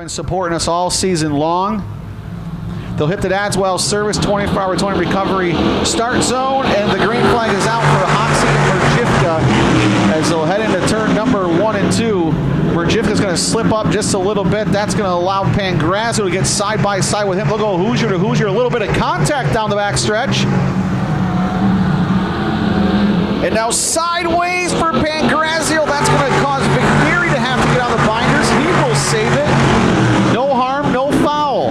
been supporting us all season long. They'll hit the Dadswell service, 24-hour towing recovery start zone, and the green flag is out for Hoxie and Merjivka as they'll head into turn number 1 and 2. Merjivka's going to slip up just a little bit. That's going to allow Pangrazio to get side by side with him. They'll go Hoosier to Hoosier, a little bit of contact down the back stretch. And now sideways for Pangrazio. That's going to cause McNeary to have to get on the binders. He will save it. No harm, no foul.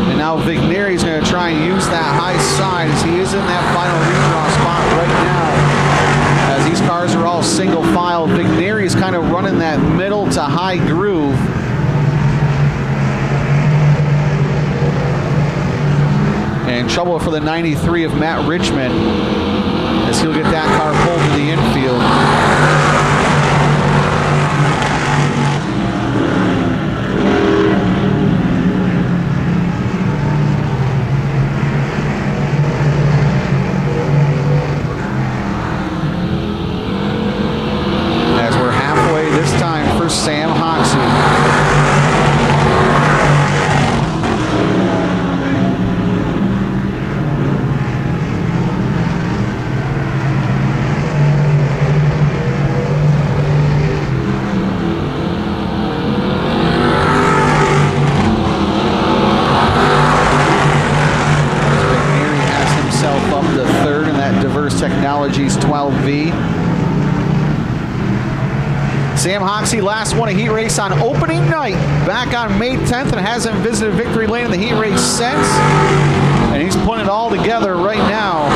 And now McNeary's going to try and use that high side as he is in that final redraw spot right now. As these cars are all single file, McNeary's kind of running that middle to high groove. And trouble for the 93 of Matt Richmond as he'll get that car pulled to the infield. Sam Hoxie. McNeary has himself up to third in that Diverse Technologies 12V. Sam Hoxie last won a heat race on opening night back on May 10th and hasn't visited victory lane in the heat race since. And he's putting it all together right now.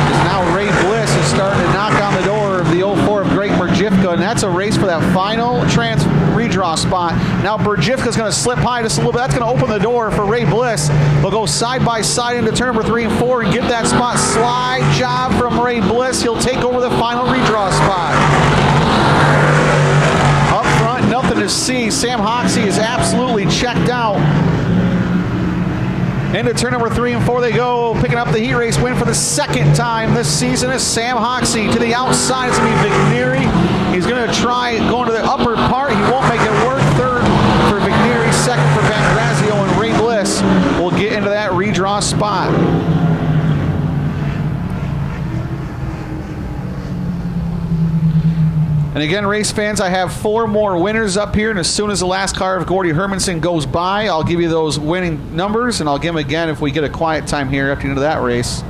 As now Ray Bliss is starting to knock on the door of the 04 of Greg Merjivka, and that's a race for that final redraw spot. Now Merjivka's going to slip high just a little bit. That's going to open the door for Ray Bliss. They'll go side by side into turn number 3 and 4 and get that spot. Slide job from Ray Bliss. He'll take over the final redraw spot. Up front, nothing to see. Sam Hoxie is absolutely checked out. Into turn number 3 and 4 they go, picking up the heat race win for the second time this season is Sam Hoxie. To the outside, it's going to be McNeary. He's going to try going to the upper part. He won't make it work. Third for McNeary, second for Pangrazio, and Ray Bliss will get into that redraw spot. And again, race fans, I have 4 more winners up here, and as soon as the last car of Gordy Hermanson goes by, I'll give you those winning numbers, and I'll give them again if we get a quiet time here after the end of that race.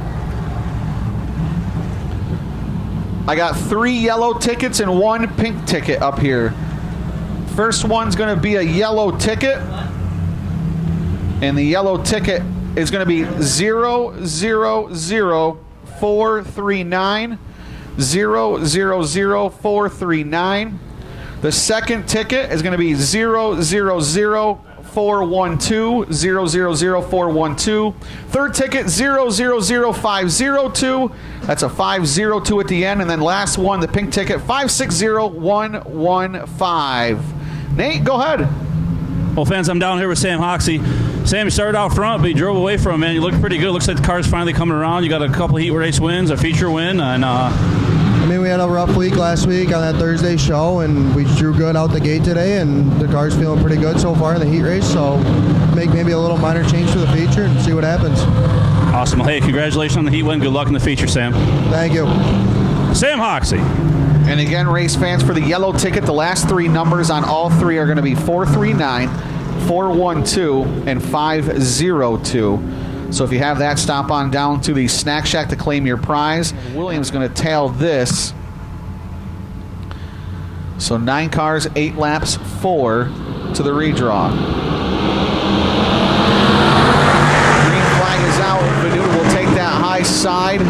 I got 3 yellow tickets and 1 pink ticket up here. First one's going to be a yellow ticket, and the yellow ticket is going to be 000439. 000439. The second ticket is going to be 000412. 000412. Third ticket 000502. That's a 502 at the end, and then last one, the pink ticket 560115. Nate, go ahead. Well, fans, I'm down here with Sam Hoxie. Sam, you started out front, but you drove away from it, man. You looked pretty good. Looks like the car's finally coming around. You got a couple heat race wins, a feature win, and I mean, we had a rough week last week on that Thursday show, and we drew good out the gate today, and the car's feeling pretty good so far in the heat race, so make maybe a little minor change for the feature and see what happens. Awesome. Well, hey, congratulations on the heat win. Good luck in the feature, Sam. Thank you. Sam Hoxie. And again, race fans, for the yellow ticket, the last 3 numbers on all 3 are going to be 439, 412, and 502. So if you have that, stop on down to the Snack Shack to claim your prize. Williams is going to tail this. So 9 cars, 8 laps, 4 to the redraw. Green flag is out. Venuta will take that high side.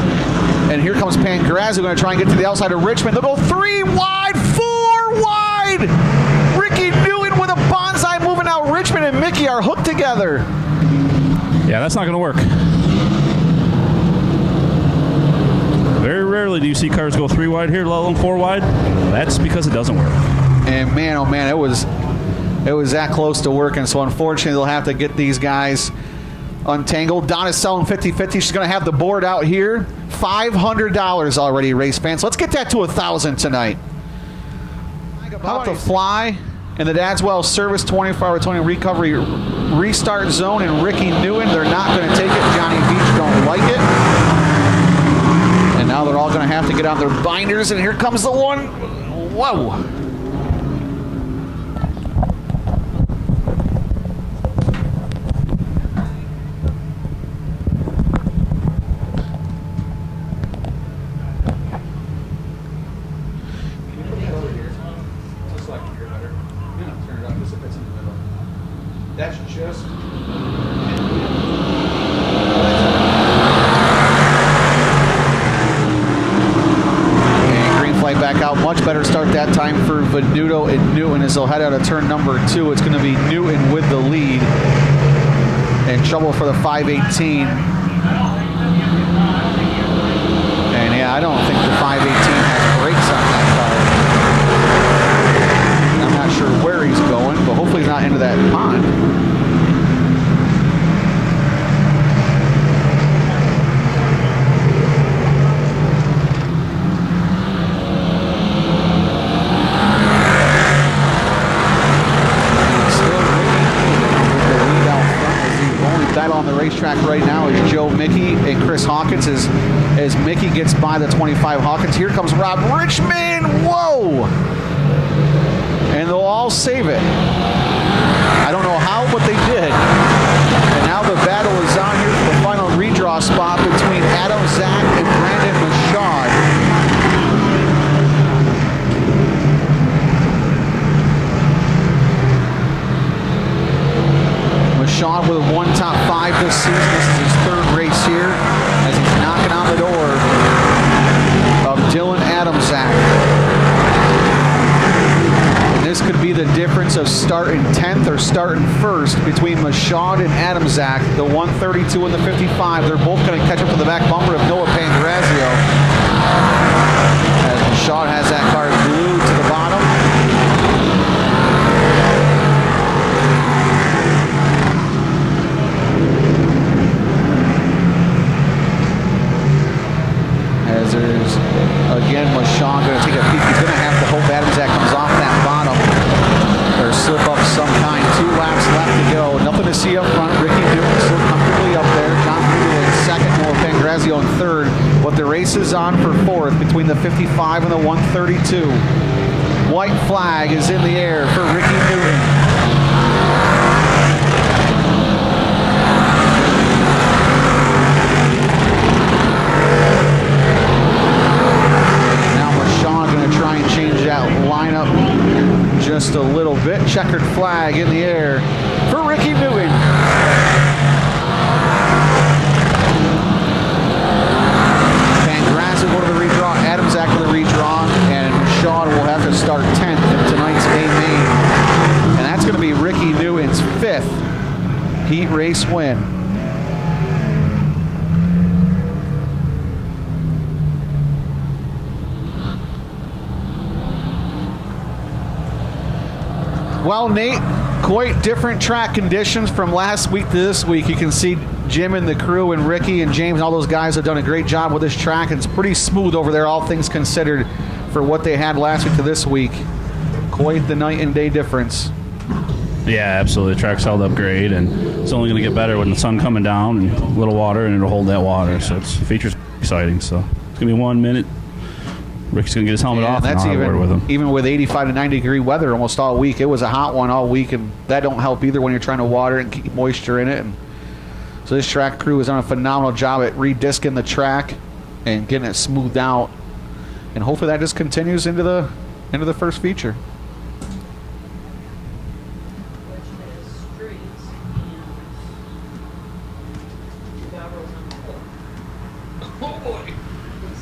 And here comes Pangrazio, going to try and get to the outside of Richmond. They'll go 3 wide, 4 wide. Ricky Newton with a bonsai moving out. Richmond and Mickey are hooked together. Yeah, that's not going to work. Very rarely do you see cars go 3 wide here, let alone 4 wide. That's because it doesn't work. And man, oh man, it was that close to working. So unfortunately, they'll have to get these guys untangled. Donna's selling 50-50. She's going to have the board out here. $500 already, race fans. Let's get that to 1,000 tonight. How about the fly and the Dadswell Service 24-hour towing recovery restart zone and Ricky Newen? They're not going to take it. Johnny Beach don't like it. And now they're all going to have to get on their binders, and here comes the one. Whoa. That's just... And green flag back out. Much better start that time for Venuto and Newton as they'll head out of turn number 2. It's going to be Newton with the lead. In trouble for the 518. And yeah, I don't think the 518 has brakes on that car. I'm not sure where he's going, but hopefully he's not into that pond. On the racetrack right now is Joe Mickey and Chris Hawkins as Mickey gets by the 25 Hawkins. Here comes Rob Richmond. Whoa! And they'll all save it. I don't know how, but they did. And now the battle is on here for the final redraw spot between Adam Zach and Brandon Michaud. Sean with one top 5 this season. This is his 3rd race here as he's knocking on the door of Dylan Adamczak. And this could be the difference of starting 10th or starting 1st between Michaud and Adamczak. The 132 and the 55. They're both going to catch up to the back bumper of Noah Pangrazio. As Michaud has that car glued to the bottom. As there's, again, Michaud going to take a peek. He's going to have to hope Adamczak comes off that bottom or slip up some kind. 2 laps left to go. Nothing to see up front. Ricky Newton still comfortably up there. John Peter in 2nd, Noah Pangrazio in 3rd. But the race is on for 4th between the 55 and the 132. White flag is in the air for Ricky Newton. Try and change that lineup just a little bit. Checkered flag in the air for Ricky Newton. Pangrazio will go to the redraw. Adamczak to the redraw. And Michaud will have to start 10th in tonight's A main. And that's going to be Ricky Newton's 5th heat race win. Well, Nate, quite different track conditions from last week to this week. You can see Jim and the crew and Ricky and James and all those guys have done a great job with this track. And it's pretty smooth over there, all things considered, for what they had last week to this week. Quite the night and day difference. Yeah, absolutely. The track's held up great, and it's only going to get better with the sun coming down and a little water, and it'll hold that water. So it's features exciting. So it's going to be 1 minute. Ricky's going to get his helmet off, and I'll have a word with him. Even with 85 to 90 degree weather almost all week, it was a hot one all week, and that don't help either when you're trying to water and keep moisture in it. And so this track crew has done a phenomenal job at redisking the track and getting it smoothed out. And hopefully that just continues into the first feature.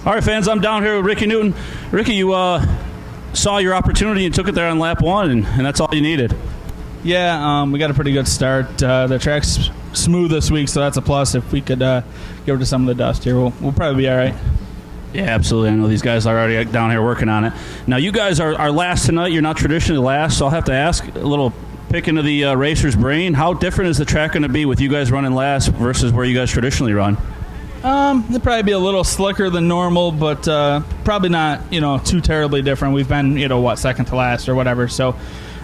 All right, fans, I'm down here with Ricky Newton. Ricky, you saw your opportunity and took it there on lap 1, and that's all you needed. Yeah, we got a pretty good start. The track's smooth this week, so that's a plus. If we could get rid of some of the dust here, we'll probably be all right. Yeah, absolutely. I know these guys are already down here working on it. Now, you guys are last tonight. You're not traditionally last, so I'll have to ask a little pick into the racer's brain. How different is the track going to be with you guys running last versus where you guys traditionally run? It'll probably be a little slicker than normal, but probably not, too terribly different. We've been, second to last or whatever. So,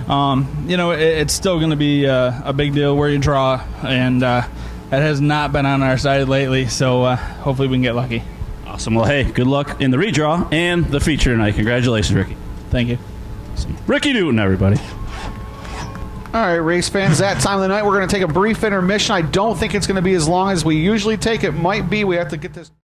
it's still going to be a big deal where you draw, and that has not been on our side lately. So hopefully we can get lucky. Awesome. Well, hey, good luck in the redraw and the feature tonight. Congratulations, Ricky. Thank you. Awesome. Ricky Newton, everybody. All right, race fans, that time of the night, we're going to take a brief intermission. I don't think it's going to be as long as we usually take. It might be. We have to get this.